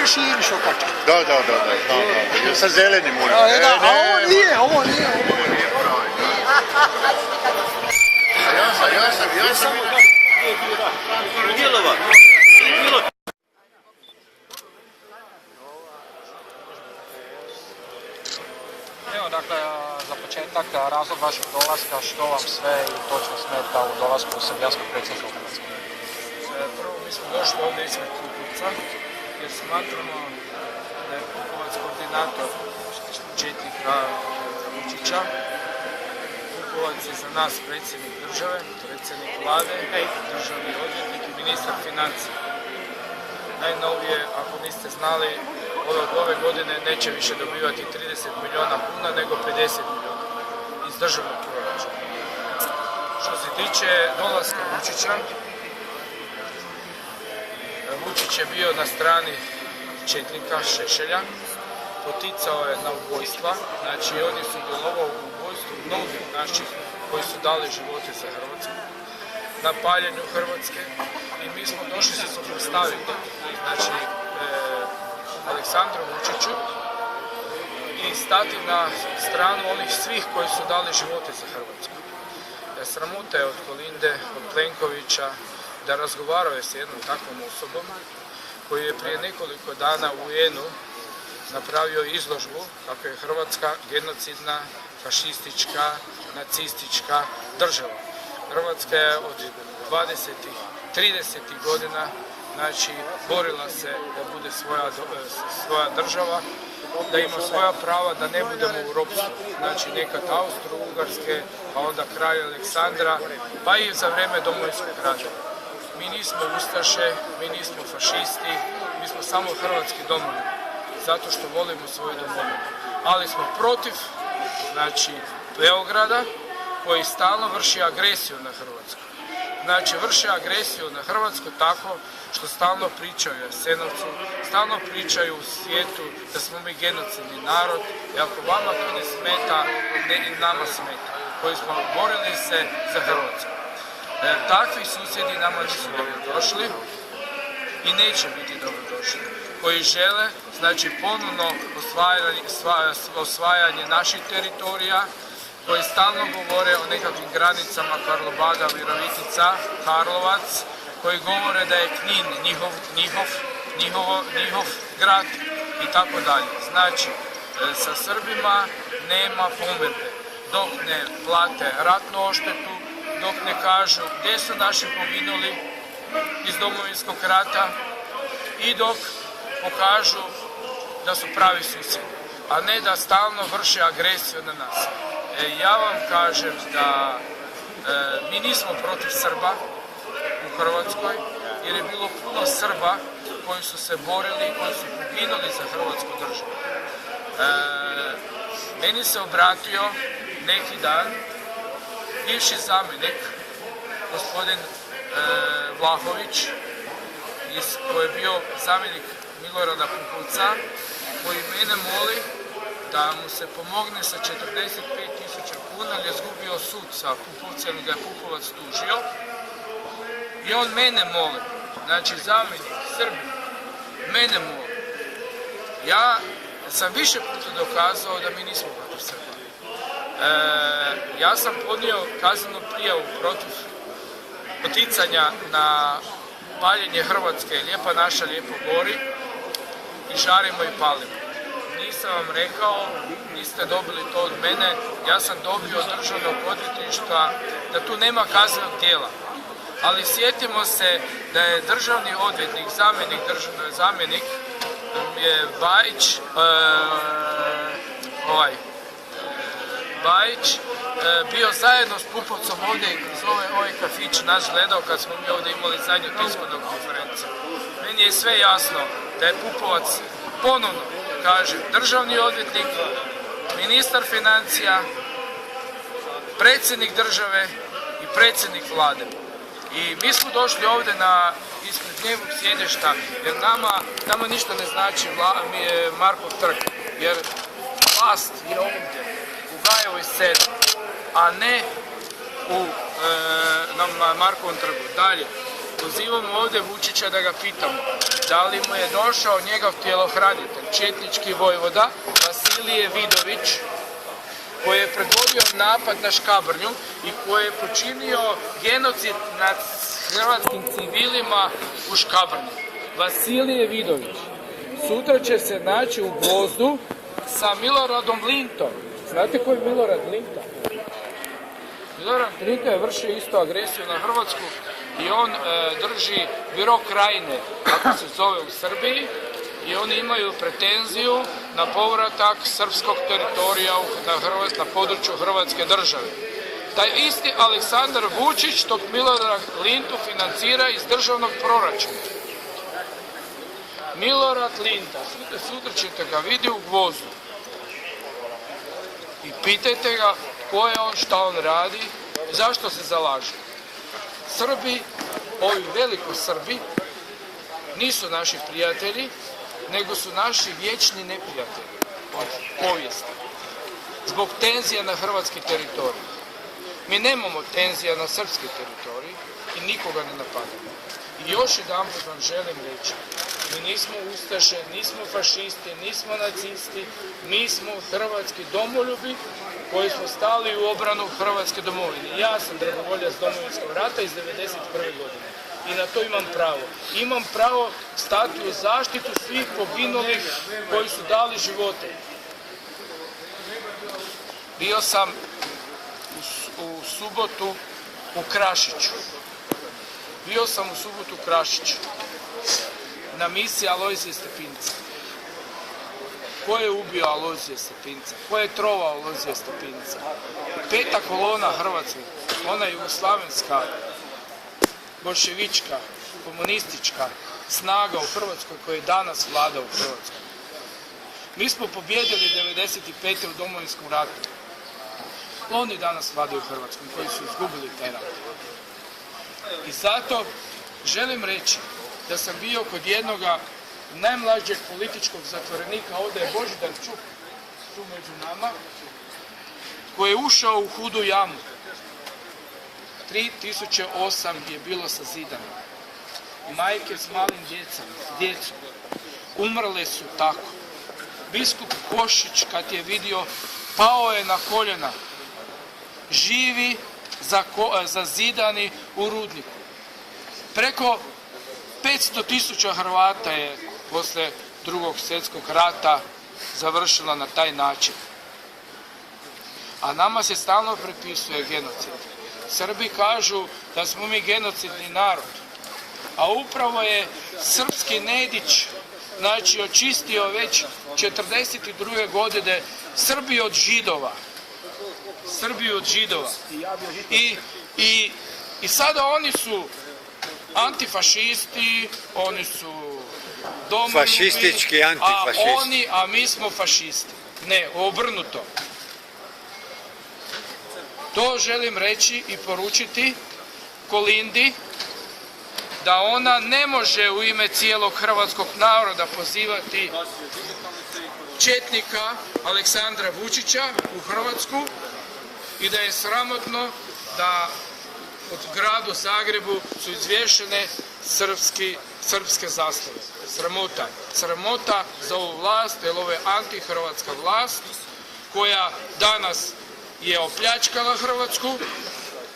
Još širiš okačak. Da. Sa zelenim ulijem. A ovo nije. Ja sam... Evo, dakle, za početak razlog vašeg dolaska, što vam sve i točno smeta u dolasku u srbijansko predsjedništvo Hrvatske? Prvo, mi smo došli ovdje ispred Pupovca, jer smatramo da je Pupovac koordinator četnika Vučića. Pupovac je za nas predsjednik države, predsjednik vlade, državni odvjetnik i ministar financija. Najnovije, ako niste znali, ove godine neće više dobivati 30 milijuna kuna, nego 50 milijuna iz državnog proračuna. Što se tiče dolaska Vučića, Vučić je bio na strani četnika Šešelja, poticao je na ubojstva, znači on je sudjelovao u ubojstvu mnogih naših koji su dali živote za Hrvatsku, na paljenju Hrvatske, i mi smo došli se suprotstaviti, znači Aleksandru Vučiću, i stati na stranu onih svih koji su dali živote za Hrvatsku. Sramota je od Kolinde, od Plenkovića, da razgovaraju s jednom takvom osobom koji je prije nekoliko dana u UN-u napravio izložbu kako je Hrvatska genocidna, fašistička, nacistička država. Hrvatska je od 20-ih, 30-ih godina, znači, borila se da bude svoja država, da ima svoja prava, da ne budemo u ropstvu. Znači, nekad Austro-Ugarske, pa onda kralja Aleksandra, pa i za vrijeme Domovinskog rata. Mi nismo ustaše, mi nismo fašisti, mi smo samo hrvatski domoljub, zato što volimo svoju domovinu. Ali smo protiv, znači, Beograda, koji stalno vrši agresiju na Hrvatsku. Znači, vrše agresiju na Hrvatsku tako što stalno pričaju o Jasenovcu, stalno pričaju u svijetu da smo mi genocidni narod, i ako vama to ne smeta, ne i nama smeta, koji smo borili se za Hrvatsku. Takvi susjedi nama nisu dobrodošli i neće biti dobrodošli, koji žele, znači, ponovno osvajanje naših teritorija, koji stalno govore o nekakvim granicama Karlobaga, Virovitica, Karlovac, koji govore da je Knin njihov grad i tako dalje. Znači, sa Srbima nema pomirbe dok ne plate ratnu odštetu, dok ne kažu gdje su naši poginuli iz Domovinskog rata i dok pokažu da su pravi susjedi, a ne da stalno vrše agresiju na nas. Ja vam kažem da mi nismo protiv Srba u Hrvatskoj, jer je bilo puno Srba koji su se borili i koji su poginuli za Hrvatsku državu. Meni se obratio neki dan bivši zamjenik, gospodin Vlahović, koji je bio zamjenik Milorada Pupovca, koji mene moli da mu se pomogne sa 45.000 kuna, jer je izgubio sud sa Pupovcem, ga je Pupovac tužio. I on mene moli, znači zamjenik Srbi, mene moli. Ja sam više puta dokazao da mi nismo protiv Srba. Ja sam podnio kaznenu prijavu protiv poticanja na paljenje Hrvatske, lijepa naša, lijepo gori, i žarimo i palimo. Nisam vam rekao, niste dobili to od mene, ja sam dobio od državnog odvjetništva da tu nema kaznenog djela. Ali sjetimo se da je državni odvjetnik, zamjenik je Bajić, bio zajedno s Pupovcom ovdje iz ovaj kafić naš gledao kad smo mi ovdje imali zadnju tiskovnu konferenciju. Meni je sve jasno da je Pupovac ponovno, kažem, državni odvjetnik, ministar financija, predsjednik države i predsjednik vlade. I mi smo došli ovdje ispred njegovog sjedišta, jer nama ništa ne znači Markov trg, jer vlast je ovdje, u Gajevoj 7, a ne na Markovom trgu. Dalje, pozivamo ovdje Vučića da ga pitamo Da li mu je došao njegov tjelohranitelj, četnički vojvoda Vasilije Vidović, koji je predvodio napad na Škabrnju i koji je počinio genocid nad hrvatskim civilima u Škabrnju. Vasilije Vidović sutra će se naći u Gvozdu sa Miloradom Lintom. Znate ko je Milorad Linta? Milorad Linta je vršio isto agresiju na Hrvatsku i on drži biro Krajine, kako se zove u Srbiji, i oni imaju pretenziju na povratak srpskog teritorija na području Hrvatske države. Taj isti Aleksandar Vučić tog Milorada Lintu financira iz državnog proračuna. Milorad Linta, sutra ćete ga vidjeti u Gvozdu. I pitajte ga ko je on, šta on radi, zašto se zalaže. Srbi, ovi veliko Srbi, nisu naši prijatelji, nego su naši vječni neprijatelji od povijesti. Zbog tenzija na hrvatski teritorij. Mi nemamo tenzija na srpski teritorij i nikoga ne napadamo. I još jedan put vam želim reći, mi nismo ustaše, nismo fašisti, nismo nacisti, mi smo hrvatski domoljubi koji smo stali u obranu hrvatske domovine. Ja sam dragovoljac Domovinskog rata iz 1991. godine. I na to imam pravo. Imam pravo stati u zaštitu svih poginulih koji su dali živote. Bio sam u subotu u Krašiću. Na misiji Alojzije Stepinca. Ko je ubio Alojzije Stepinca? Ko je trovao Alojzije Stepinca? 5. kolona Hrvatske, ona jugoslavenska, bolševička, komunistička snaga u Hrvatskoj koja danas vlada u Hrvatskoj. Mi smo pobjedili 1995. u Domovinskom ratu. Oni danas vladaju Hrvatskom koji su izgubili taj rat. I zato želim reći da sam bio kod jednoga najmlađeg političkog zatvorenika, ovdje je Božidar Čuk, tu među nama, koji je ušao u hudu jamu. 3008 je bilo sazidano. Majke s malim djecom umrle su tako. Biskup Košić, kad je vidio, pao je na koljena. Živi zazidani u rudniku. Preko 500.000 Hrvata je posle Drugog svjetskog rata završila na taj način. A nama se stalno prepisuje genocid. Srbi kažu da smo mi genocidni narod. A upravo je srpski Nedić, znači, očistio već 1942. godine Srbiju od Židova. I sada oni su antifašisti, oni su domoljubi, fašistički antifašisti. A mi smo fašisti. Ne, obrnuto. To želim reći i poručiti Kolindi, da ona ne može u ime cijelog hrvatskog naroda pozivati četnika Aleksandra Vučića u Hrvatsku i da je sramotno da od gradu Zagrebu su izvješene srpske zastave. Sramota. Sramota za ovu vlast, jer ovo je antihrvatska vlast koja danas je opljačkala Hrvatsku.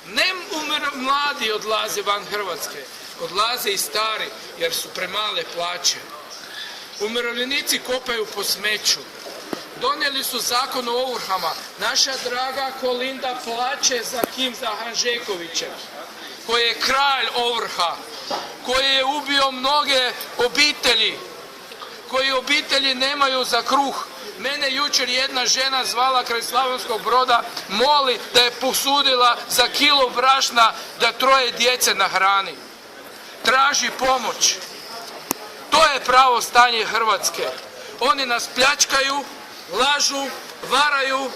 Ne mladi odlaze van Hrvatske, odlaze i stari jer su premale plaće. Umirovljenici kopaju po smeću. Donijeli su zakon o ovrhama. Naša draga Kolinda plaće za kim? Za Hanžekovića, koji je kralj ovrha, koji je ubio mnoge obitelji, koji obitelji nemaju za kruh. Mene jučer jedna žena zvala kraj Slavonskog Broda, moli da je posudila za kilo brašna da 3 djece nahrani. Traži pomoć. To je pravo stanje Hrvatske. Oni nas pljačkaju, lažu, varaju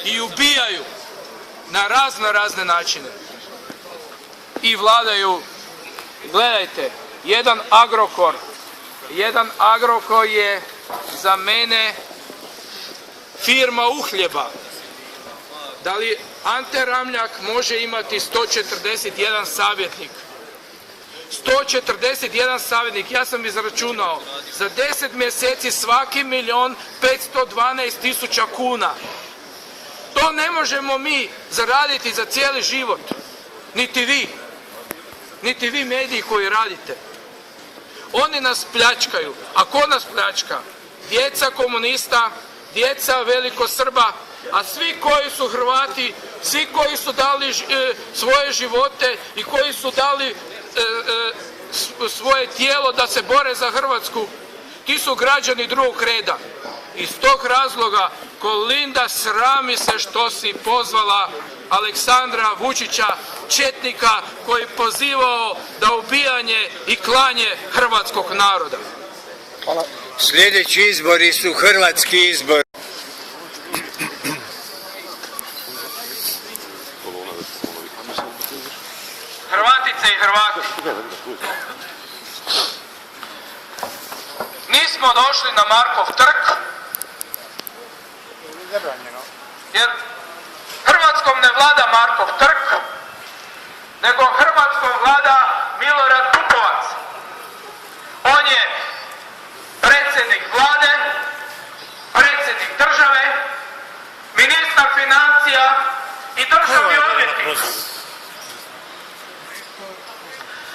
i ubijaju na razne načine. I vladaju, gledajte, jedan Agrokor je za mene firma uhljeba. Da li Ante Ramljak može imati 141 savjetnik? 141 savjetnik. Ja sam izračunao, za 10 mjeseci svaki 1.512.000 kuna. To ne možemo mi zaraditi za cijeli život. Niti vi. Niti vi mediji koji radite. Oni nas pljačkaju. A ko nas pljačka? Djeca komunista, djeca velikosrba, a svi koji su Hrvati, svi koji su dali svoje živote i koji su dali svoje tijelo da se bore za Hrvatsku, ti su građani drugog reda. Iz tog razloga, Kolinda, srami se što si pozvala Aleksandra Vučića, četnika koji pozivao da ubijanje i klanje hrvatskog naroda. Hvala. Sljedeći izbori su hrvatski izbori. Hrvatice i Hrvati, nismo došli na Markov trg jer Hrvatskom ne vlada Markov trg, nego Hrvatskom vlada Milorad Pupovac. On je predsjednik vlade, predsjednik države, ministar financija i državni odvjetnik.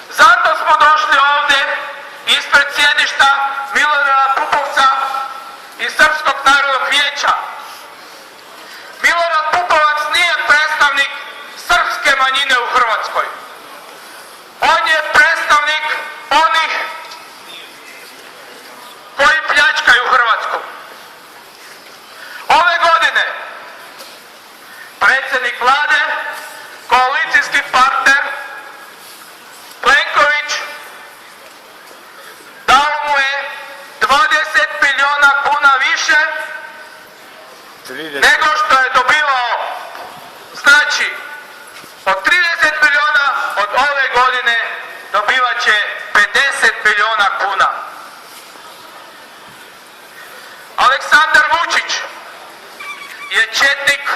Zato smo došli ovdje ispred sjedišta Milorada Pupovca iz Srpskog narodnog vijeća. Milorad Pupovac nije predstavnik srpske manjine u Hrvatskoj. On je predstavnik onih koji pljačkaju Hrvatsku. Ove godine predsjednik vlade, koalicijski partner Plenković, dao mu je 20 milijuna kuna više nego što je dobivao. Znači, od 30 milijuna od ove godine dobivat će 50 milijuna kuna. Aleksandar Vučić je četnik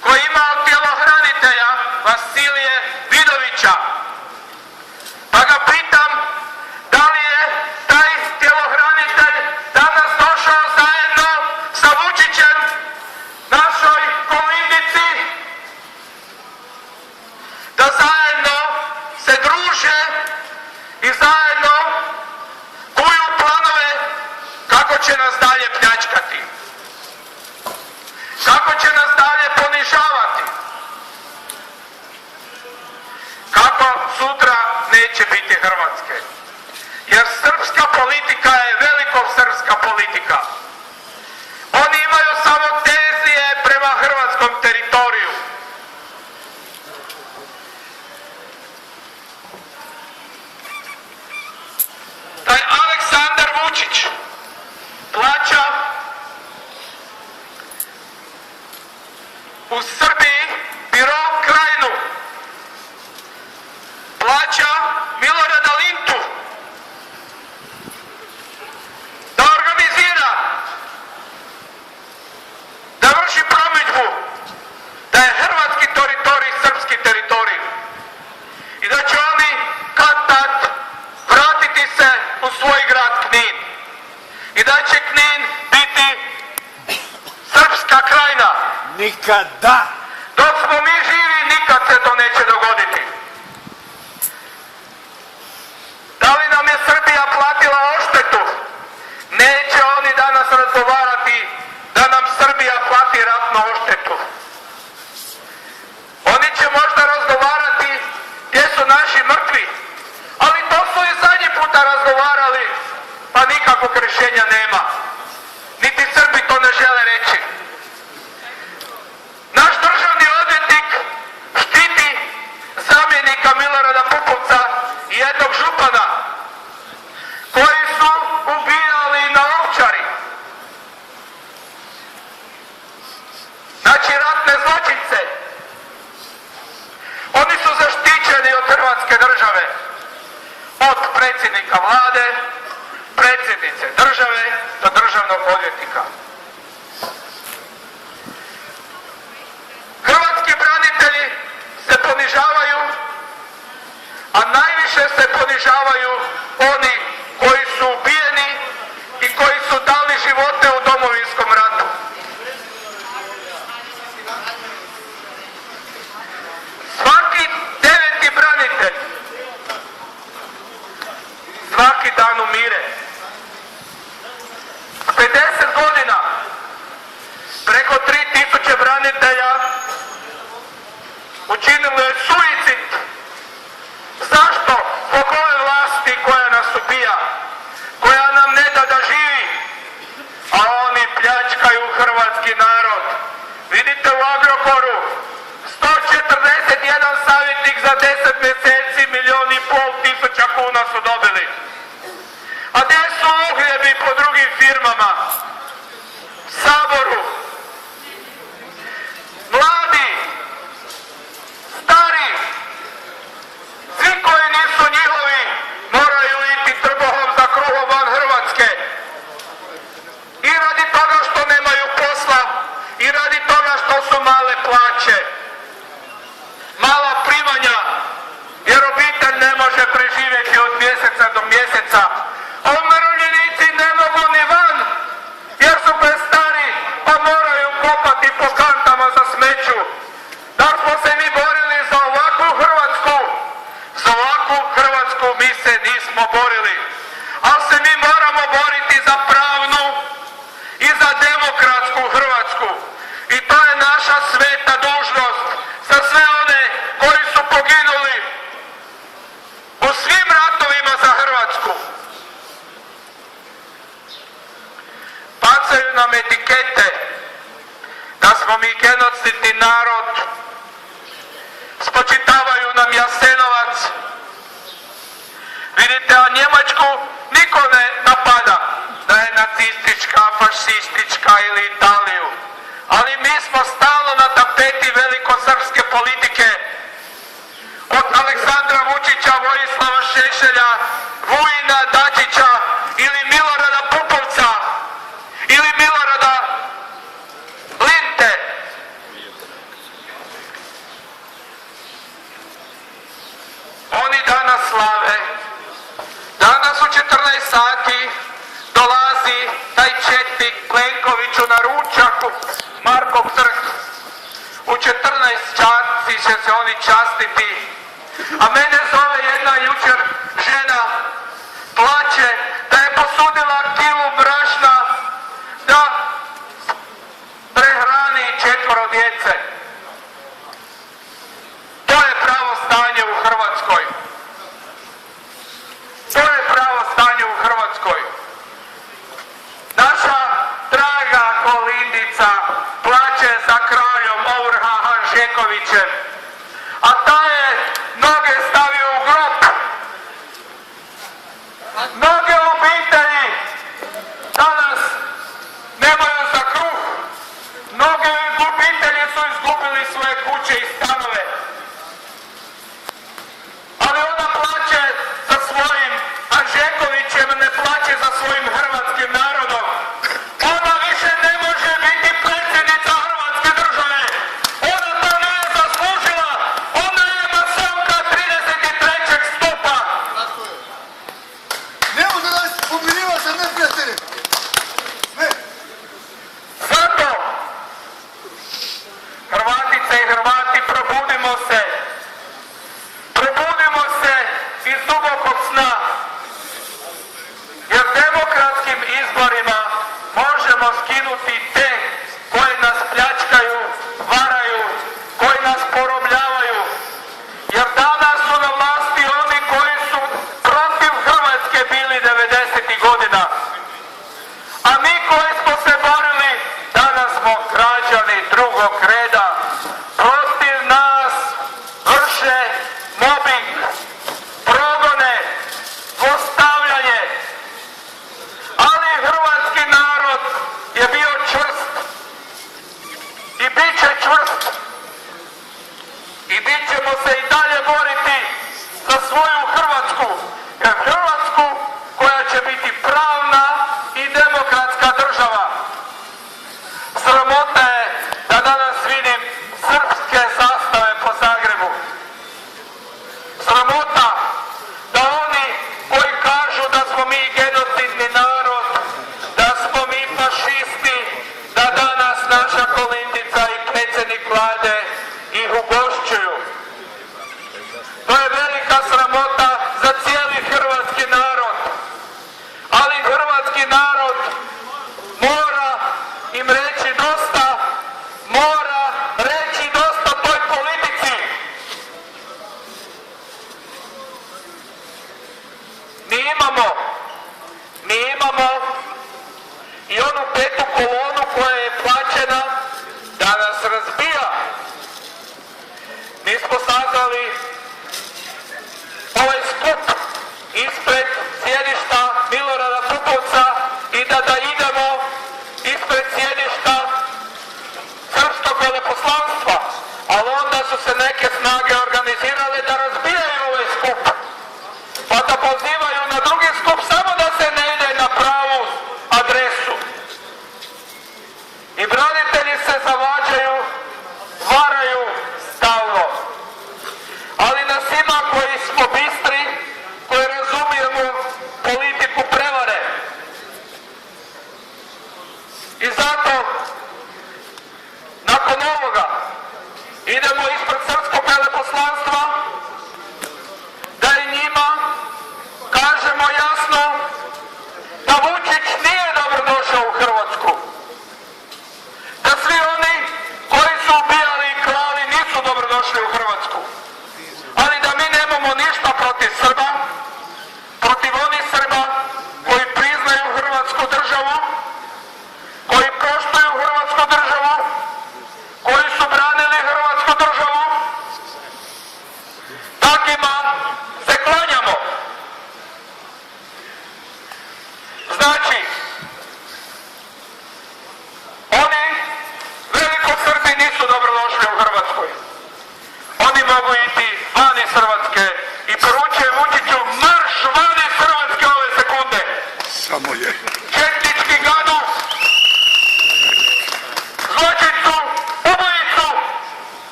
koji imao tjelohranitelja Vasilije Vidovića. Pa ga pitam, da li je taj tjelohranitelj danas došao zajedno sa Vučićem našoj Kolindici, da zajedno se druže i zajedno kuju planove kako će nas dalje pljačkati, kako će nas dalje ponižavati, kako sutra neće biti Hrvatske. Jer srpska politika je velikosrpska politika. Oni imaju samo tenzije prema hrvatskom teritoriju. Taj Aleksandar Vučić plaća u Srbiji biro Krajinu, plaća Milorada Lintu da organizira, da vrši promidžbu da je hrvatski teritorij srpski teritorij i da će oni kad-tad vratiti se u svoj grad Knin i da će Knin biti srpska krajina. Nikada! Dok smo mi živi, nikad se to neće dogoditi. Da li nam je Srbija platila odštetu? Neće oni danas razgovarati da nam Srbija plati ratnu odštetu. Oni će možda razgovarati gdje su naši mrtvi, ali to su i zadnji puta razgovarali, pa nikakvog rješenja nema. Niti Srbi to ne žele reći. Naš obilježavaju oni koji su ubijeni i koji su dali živote u Domovinskom ratu. Svaki 9. branitelj svaki dan umire. 50 godina preko 3000 branitelja učinilo je suicid. Zašto? Zbog ove vlasti koja nas ubija, koja nam ne da da živi, a oni pljačkaju hrvatski narod. Vidite u Agrokoru 141 savjetnik za 10 mjeseci, 1,5 milijuna kuna su dobili. A gdje su uhljebi po drugim firmama? Saboru. Mladi, stari, svi koji nisu njihovi moraju iti trbuhom za kruhom van Hrvatske. I radi toga što nemaju posla, i radi toga što su male plaće, mala primanja, jer obitelj ne može preživjeti od mjeseca do mjeseca. A umirovljenici ne mogu ni van, jer su prestari, pa moraju kopati po kantama za smeću. Da smo se mi borili za ovakvu Hrvatsku, za ovakvu Hrvatsku mi se nismo borili. Ali se mi moramo boriti za pravnu i za demokratsku Hrvatsku. I to je naša sveta dužnost za sve one koji su poginuli u svim ratovima za Hrvatsku. Bacaju nam etikete da smo mi genocidni narod, spočitavaju nam Jasenovac. Vidite, a Njemačku niko ne napada da je nacistička, fašistička ili Italiju. Ali mi smo stalno na tapeti velikosrpske politike. Od Aleksandra Vučića, Vojislava Šešelja, Vujina Dačića ili Milorada Pupovca ili Milorada Linte. Oni danas slave. Danas u 14 sati dolazi taj četnik Plenkoviću na ručak u Markov trg. U 14 sati će se oni častiti. A mene zove jedna jučer žena, plače da je posudila kilu brašna da prehrani 4 djece. To je pravo stanje u Hrvatskoj. To je pravo stanje u Hrvatskoj. Naša draga Kolindica plače za kraljom Ovrha Hanžekovićem, a ta je noge stavio u grob. Mnoge obitelji danas nemaju za kruh. Mnoge obitelji su izgubili svoje kuće i stanove. Ali ona plače za svojim Hanžekovićem, ne plače za svojim hrvatskim narodom. Ona više ne može biti predsjednica Hrvatske države. Ona to nije zaslužila.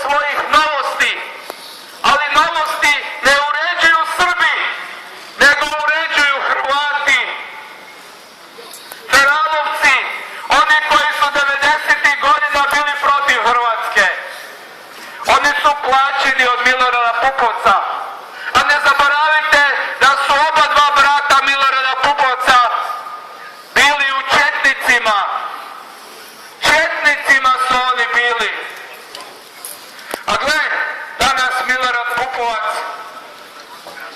svojih novosti, ali novosti ne uređuju Srbi, nego uređuju Hrvati. Feralovci, oni koji su 90. godina bili protiv Hrvatske, oni su plaćeni od Milorada Pupovca. A ne zaboravite da su oba dva brata Milorada Pupovca bili u četnicima. Četnicima su oni bili. A gle, danas Milorad Pupovac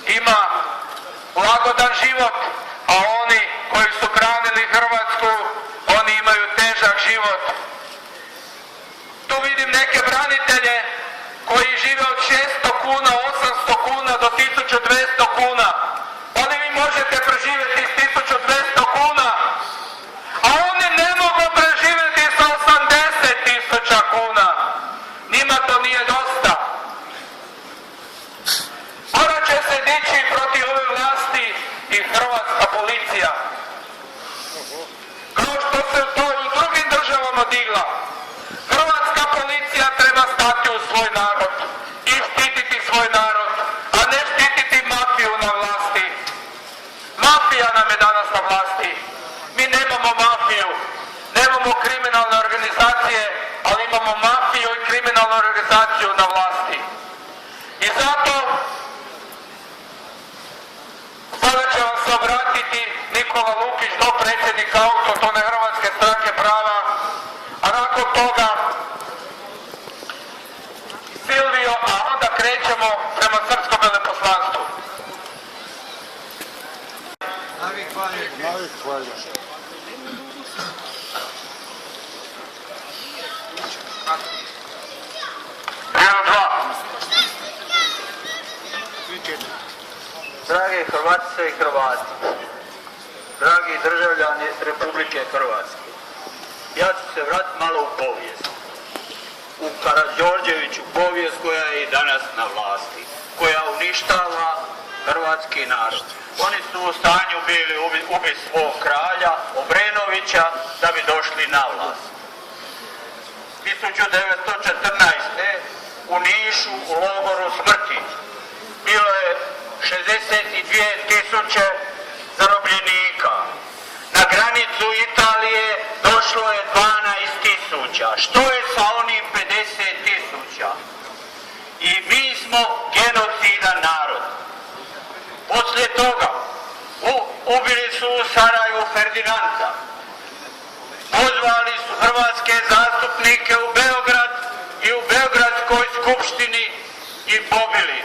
ima lagodan život, a oni koji su branili Hrvatsku, oni imaju težak život. Tu vidim neke branitelje koji žive od 600 kuna, 800 kuna do 1200 kuna. Oni vi možete preživjeti s 1200 kuna, a oni ne mogu preživjeti sa 80.000 kuna. Njima to nije dosta. Morat će se dići protiv ove vlasti i hrvatska policija. Kao što se to u drugim državama digla. Hrvatska policija treba stati u svoj narod i štititi svoj narod, a ne štititi mafiju na vlasti. Mafija nam je danas na vlasti. Mi nemamo mafiju, nemamo kriminalne organizacije, ali imamo mafiju i kriminalnu organizaciju na vlasti. I zato sada će vam se obratiti Nikola Lukić, dopredsjednik Autohtone Hrvatske stranke prava, a nakon toga Silvio, a onda krećemo prema srpskom veleposlanstvu. Navik valja. Broj 2. Drage Hrvatice i Hrvati, dragi državljani Republike Hrvatske, ja ću se vratiti malo u povijest. U Karađorđeviću povijest koja je i danas na vlasti, koja uništava hrvatski narod. Oni su u stanju bili ubiti svog kralja, Obrenovića, da bi došli na vlast. 1914. u Nišu u logoru smrti bilo je 62.000 zarobljenika. Na granicu Italije došlo je 12.000. Što je sa onim 50.000? I mi smo genocidan narod. Poslije toga ubili su u Sarajevu Ferdinanda. Pozvali su hrvatske zastupnike u Beograd i u Beogradskoj skupštini i pobili.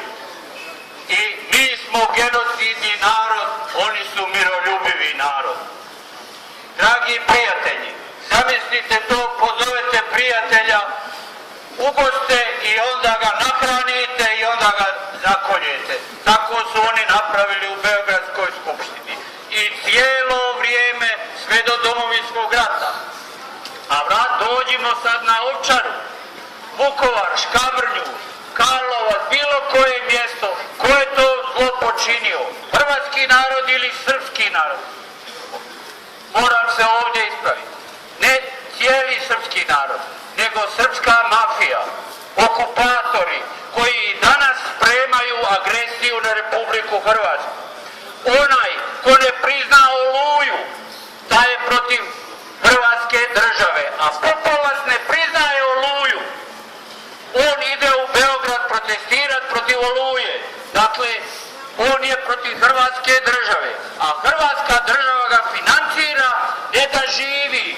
I mi smo genocidni narod, oni su miroljubivi narod. Dragi prijatelji, zamislite to, pozovete prijatelja, ugoste i onda ga nahranite i onda ga zakoljete. Tako su oni napravili u Beogradskoj skupštini. I cijelo vrijeme, sve do Domovinskog rata. A dođimo sad na Ovčaru, Vukovar, Škabrnju, Karlovac, bilo koje mjesto, ko je to zlo počinio? Hrvatski narod ili srpski narod? Moram se ovdje ispraviti. Ne cijeli srpski narod, nego srpska mafija, okupatori koji i danas spremaju agresiju na Republiku Hrvatsku. Onaj ko ne prizna Oluju, taj je protiv Hrvatske države, a Pupovac ne priznaje Oluju. On ide u Beograd protestirati protiv Oluje. Dakle, on je protiv Hrvatske države, a Hrvatska država ga financira ne da živi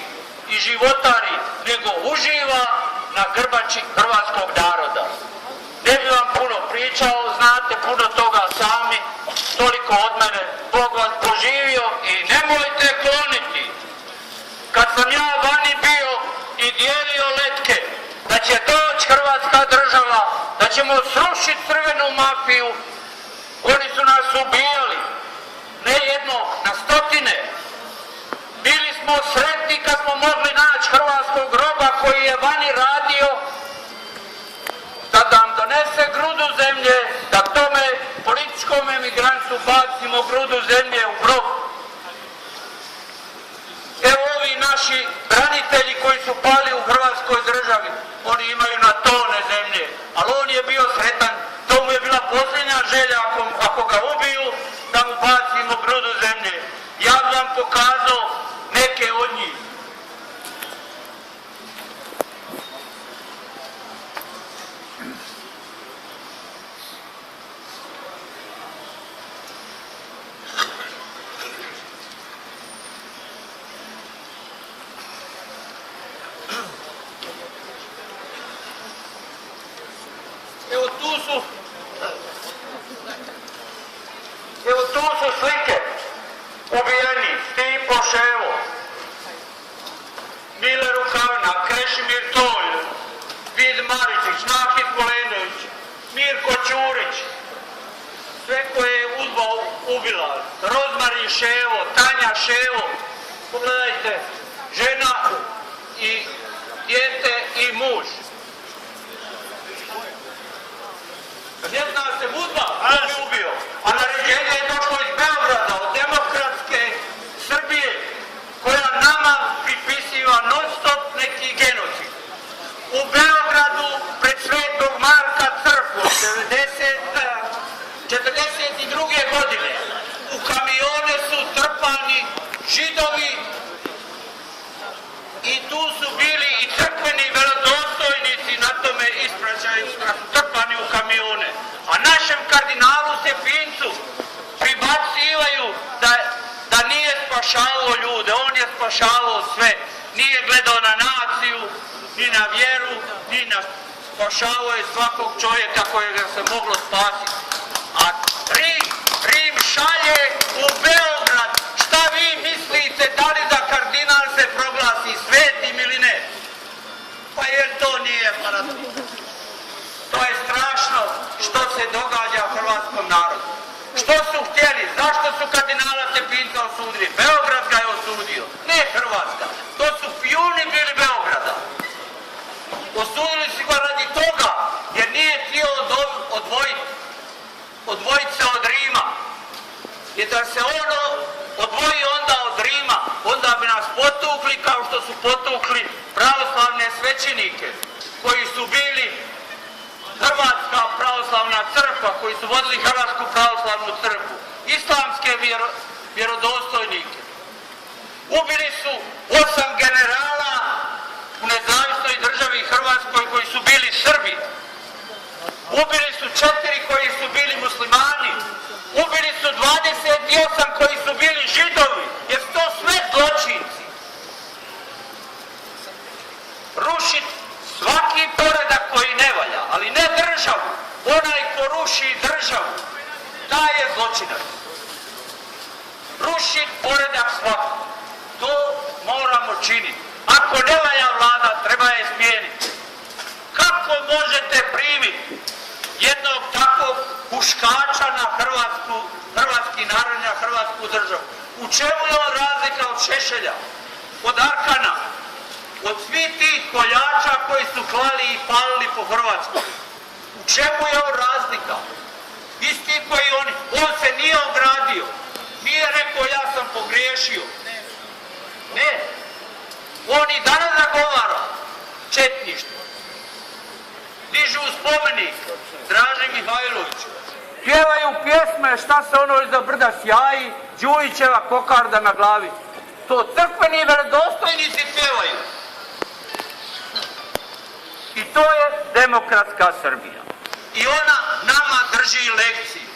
i životari, nego uživa na grbači hrvatskog naroda. Ne bi vam puno pričao, znate puno toga sami, toliko od mene, Bog vas poživio i nemojte kloniti. Kad sam ja vani bio i dijelio letke, da će doći Hrvatska država, da ćemo srušiti crvenu mafiju, oni su nas ubijali, ne jedno, na stotine. Bili smo sretni kad smo mogli naći hrvatskog groba koji je vani radio, da nam donese grudu zemlje, da tome političkom emigrantu bacimo grudu zemlje u grob. Evo ovi naši branitelji koji su pali u Hrvatskoj državi, oni imaju na tone zemlje. ali on je bio sretan, to mu je bila posljednja želja ako ga ubiju, da mu bacimo grudu zemlje. Ja bi vam pokazao neke od njih. Evo tu su slike ubijeni, Stipo Ševo, Mile Rukavina, Krešimir Tolj, Vid Maričić, Nahid Polenović, Mirko Ćurić, sve koje je UDBA ubila, Rozmarin Ševo, Tanja Ševo, pogledajte, žena i dijete i muž. Ne zna se UDBA ko bi ubio, a naređenje je došlo iz Beograda, od demokratske Srbije, koja nama pripisiva non stop neki genocid. U Beogradu pred Svetog Marka crkvu 1942. godine u kamione su trpani Židovi i tu su bili i crkveni velodostojnici na tome ispraćaju, trpani u kamione. A našem kardinalu Stepincu pribacivaju da nije spašavao ljude, on je spašavao sve. Nije gledao na naciju, ni na vjeru, ni na spašavao je svakog čovjeka kojega se moglo spasiti. A Rim šalje u Beograd. Šta vi mislite, da li da kardinal se proglasi svetim ili ne? Pa jer to nije aparatur. To je strašno što se događa hrvatskom narodu. Što su htjeli? Zašto su kardinala Stepinca osudili? Beograd ga je osudio, ne Hrvatska. To su pijuni bili Beograda. Osudili su ga radi toga jer nije htio odvojiti se od Rima. Jer da se ono odvoji onda od Rima, onda bi nas potukli kao što su potukli pravoslavne svećenike koji su bili Hrvatska pravoslavna crkva, koji su vodili Hrvatsku pravoslavnu crkvu, islamske vjerodostojnike. Ubili su 8 generala u nezavisnoj državi Hrvatskoj koji su bili Srbi. Ubili su 4 koji su bili muslimani. Ubili su 28 koji su bili Židovi, jer su to sve zločinci. Rušiti svaki poredak koji ne valja, ali ne državu. Onaj ko ruši državu, taj je zločinac. Rušiti poredak svaki. To moramo činiti. Ako ne valja vlada, treba je smijeniti. Kako možete primiti jednog takvog huškača na hrvatski narod, na hrvatsku državu? U čemu je on razlika od Šešelja, od Arkana, od svih tih koljača koji su klali i palili po Hrvatskoj? U čemu je on razlika? Isti koji on se nije ogradio, nije rekao ja sam pogriješio. Ne, on i danas zagovara četništvo. Dižu spomenik Draži Mihajloviću. Pjevaju pjesme šta se ono iza brda sjaji, Đujićeva kokarda na glavi. To crkveni veledostojnici pjevaju. I to je demokratska Srbija. I ona nama drži lekciju.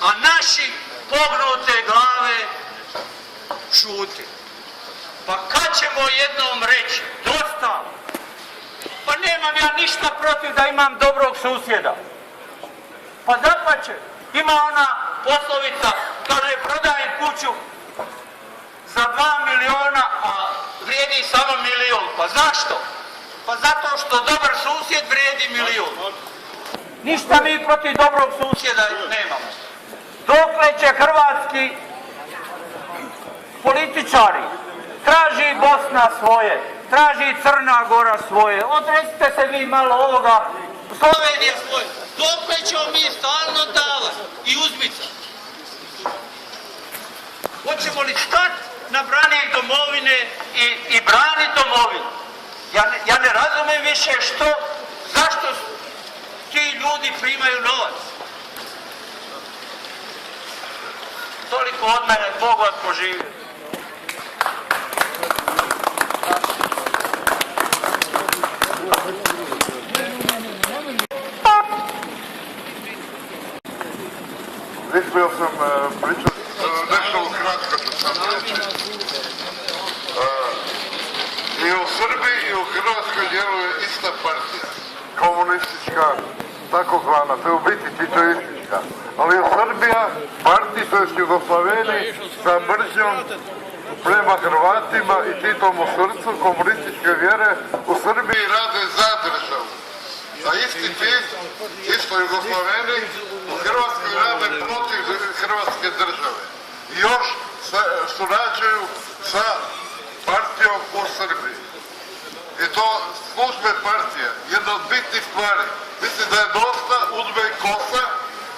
A naši pognute glave šute. Pa kad ćemo jednom reći dosta? Pa nemam ja ništa protiv da imam dobrog susjeda. Pa dapače, ima ona poslovica, kaže prodajem kuću za 2 miliona, a vrijedi samo 1 milion. Pa zašto? Pa zato što dobar susjed vrijedi 1 milion. Ništa mi protiv dobrog susjeda nemamo. Dokle će hrvatski političari, traži Bosna svoje, traži Crna Gora svoje, odrecite se vi malo ovoga, Slovenija svoje. Dokle ćemo mi stalno davati i uzmica? Hoćemo li stati na brani domovine i brani domovinu? Ja ne razumijem više zašto ti ljudi primaju novac. Toliko od mene, Bog vas poživio. Mislio sam pričati nešto ukratko što sam reći. I u Srbiji i u Hrvatskoj djeluje ista partija. Komunistička, tako zvana, to je u biti titoistička. Ali u Srbija, partiji, to je Jugoslaveni, sa mržnjom prema Hrvatima i Titom u srcu komunističke vjere u Srbiji rade za državu. A isti ti, isto Jugoslaveni, u Hrvatskoj rade protiv Hrvatske države. I još surađuju sa partijom u Srbiji. I to službe partije, jedna od bitnih stvari. Mislim da je dosta UDBE i KOS-a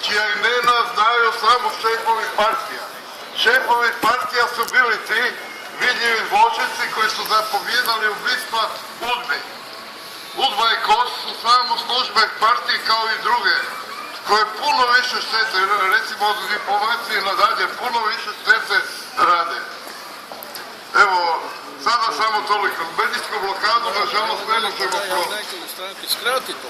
čija imena znaju samo šefovi partija. Šefovi partija su bili ti vidljivi zločinci koji su zapovjedali ubistva UDBE. UDBA i KOS su samo službe partije kao i druge, koje puno više štete, recimo od diplomacije nadalje, puno više štete rade. Evo, sada samo toliko. Medijsku blokadu, nažalost, ne možemo proći. Skrati to.